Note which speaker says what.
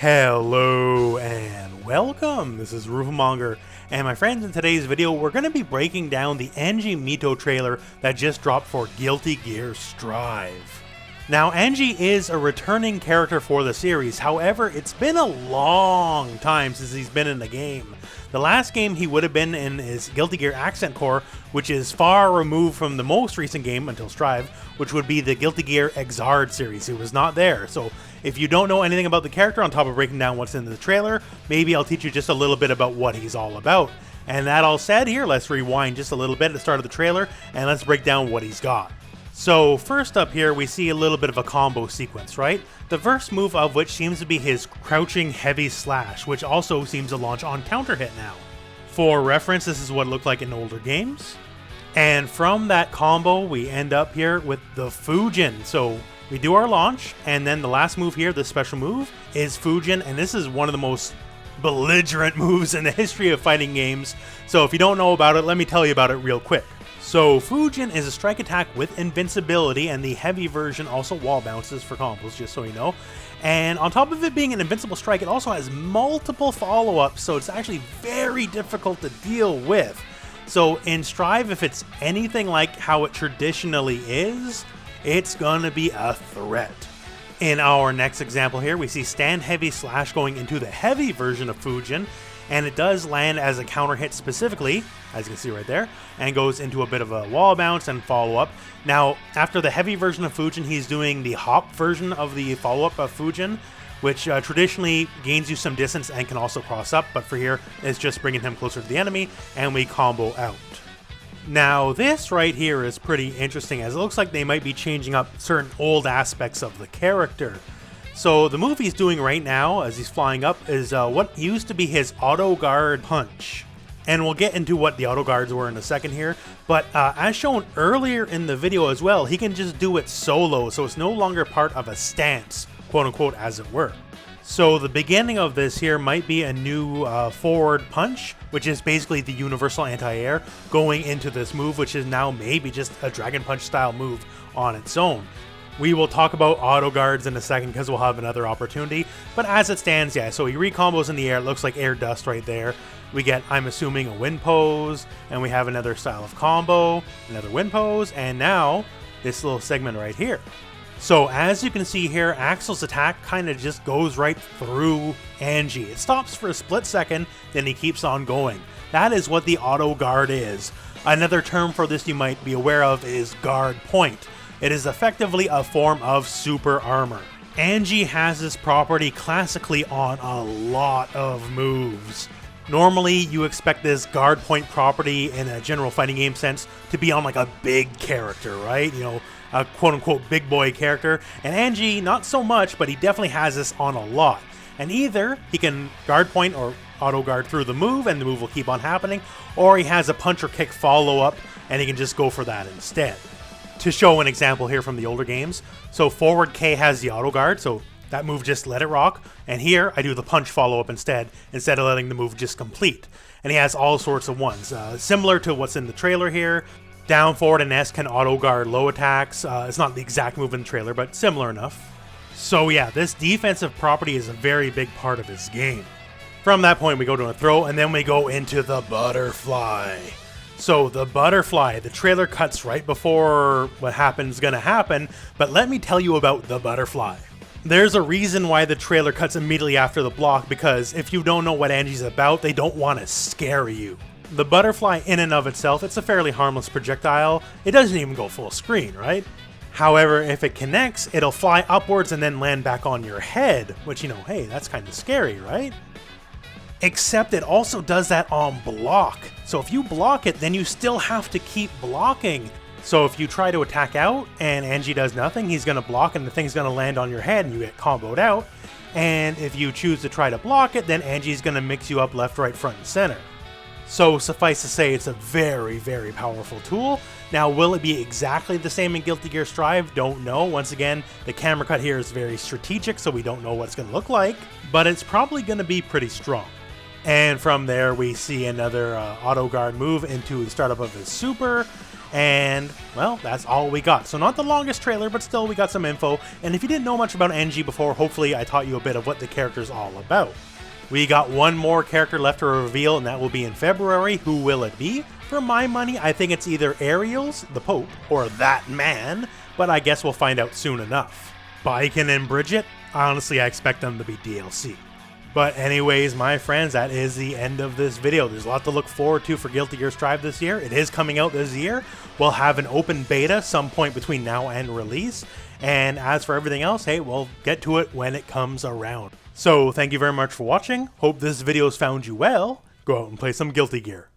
Speaker 1: Hello and welcome, this is Rooflemonger, and my friends, in today's video we're going to be breaking down the Anji Mito trailer that just dropped for Guilty Gear Strive. Now, Anji is a returning character for the series, however it's been a long time since he's been in the game. The last game he would have been in is Guilty Gear Accent Core, which is far removed from the most recent game until Strive, which would be the Guilty Gear Xrd series. He was not there, so if you don't know anything about the character on top of breaking down what's in the trailer, maybe I'll teach you just a little bit about what he's all about. And that all said, here, let's rewind just a little bit at the start of the trailer, and let's break down what he's got. So first up here, we see a little bit of a combo sequence, right? The first move of which seems to be his crouching heavy slash, which also seems to launch on counter hit now. For reference, this is what it looked like in older games. And from that combo, we end up here with the Fuujin. So we do our launch, and then the last move here, the special move, is Fuujin, and this is one of the most belligerent moves in the history of fighting games. So if you don't know about it, let me tell you about it real quick. So Fuujin is a strike attack with invincibility, and the heavy version also wall bounces for combos, just so you know. And on top of it being an invincible strike, it also has multiple follow-ups, so it's actually very difficult to deal with. So in Strive, if it's anything like how it traditionally is, it's gonna be a threat. In our next example here, we see stand heavy slash going into the heavy version of Fuujin, and it does land as a counter hit specifically, as you can see right there, and goes into a bit of a wall bounce and follow up. Now, after the heavy version of Fuujin, he's doing the hop version of the follow-up of Fuujin, which traditionally gains you some distance and can also cross up, but for here, it's just bringing him closer to the enemy, and we combo out. Now, this right here is pretty interesting, as it looks like they might be changing up certain old aspects of the character. So the move he's doing right now, as he's flying up, is what used to be his autoguard punch. And we'll get into what the autoguards were in a second here, but as shown earlier in the video as well, he can just do it solo, so it's no longer part of a stance, quote-unquote, as it were. So the beginning of this here might be a new forward punch, which is basically the universal anti-air, going into this move, which is now maybe just a Dragon Punch style move on its own. We will talk about auto guards in a second because we'll have another opportunity, but as it stands, yeah, so he recombos in the air, it looks like air dust right there. We get, I'm assuming, a wind pose, and we have another style of combo, another wind pose, and now this little segment right here. So as you can see here, Axel's attack kind of just goes right through Anji. It stops for a split second, then he keeps on going. That is what the auto guard is. Another term for this you might be aware of is guard point. It is effectively a form of super armor. Anji has this property classically on a lot of moves. Normally, you expect this guard point property in a general fighting game sense to be on like a big character, right? You know, a quote-unquote big boy character. And Anji, not so much, but he definitely has this on a lot. And either he can guard point or auto guard through the move and the move will keep on happening, or he has a punch or kick follow-up and he can just go for that instead. To show an example here from the older games, so forward K has the auto guard, so that move just let it rock, and here I do the punch follow-up instead of letting the move just complete. And he has all sorts of ones, similar to what's in the trailer here. Down, forward, and S can auto guard low attacks. It's not the exact move in the trailer, but similar enough. So yeah, this defensive property is a very big part of his game. From that point, we go to a throw, and then we go into the butterfly. So the butterfly, the trailer cuts right before what happens gonna happen, but let me tell you about the butterfly. There's a reason why the trailer cuts immediately after the block, because if you don't know what Anji's about, they don't want to scare you. The butterfly in and of itself, it's a fairly harmless projectile. It doesn't even go full screen, right? However, if it connects, it'll fly upwards and then land back on your head, which, you know, hey, that's kind of scary, right? Except it also does that on block. So if you block it, then you still have to keep blocking. So if you try to attack out and Anji does nothing, he's going to block and the thing's going to land on your head and you get comboed out. And if you choose to try to block it, then Anji's going to mix you up left, right, front, and center. So suffice to say, it's a very, very powerful tool. Now, will it be exactly the same in Guilty Gear Strive? Don't know. Once again, the camera cut here is very strategic, so we don't know what it's going to look like, but it's probably going to be pretty strong. And from there, we see another auto guard move into the startup of his super, And, well, that's all we got. So not the longest trailer, but still we got some info. And if you didn't know much about Anji before, hopefully I taught you a bit of what the character's all about. We got one more character left to reveal, and that will be in February. Who will it be? For my money, I think it's either Ariel's, the Pope, or that man, but I guess we'll find out soon enough. Baiken and Bridget? Honestly, I expect them to be DLC. But anyways, my friends, that is the end of this video. There's a lot to look forward to for Guilty Gear Strive this year. It is coming out this year. We'll have an open beta some point between now and release. And as for everything else, hey, we'll get to it when it comes around. So thank you very much for watching. Hope this video has found you well. Go out and play some Guilty Gear.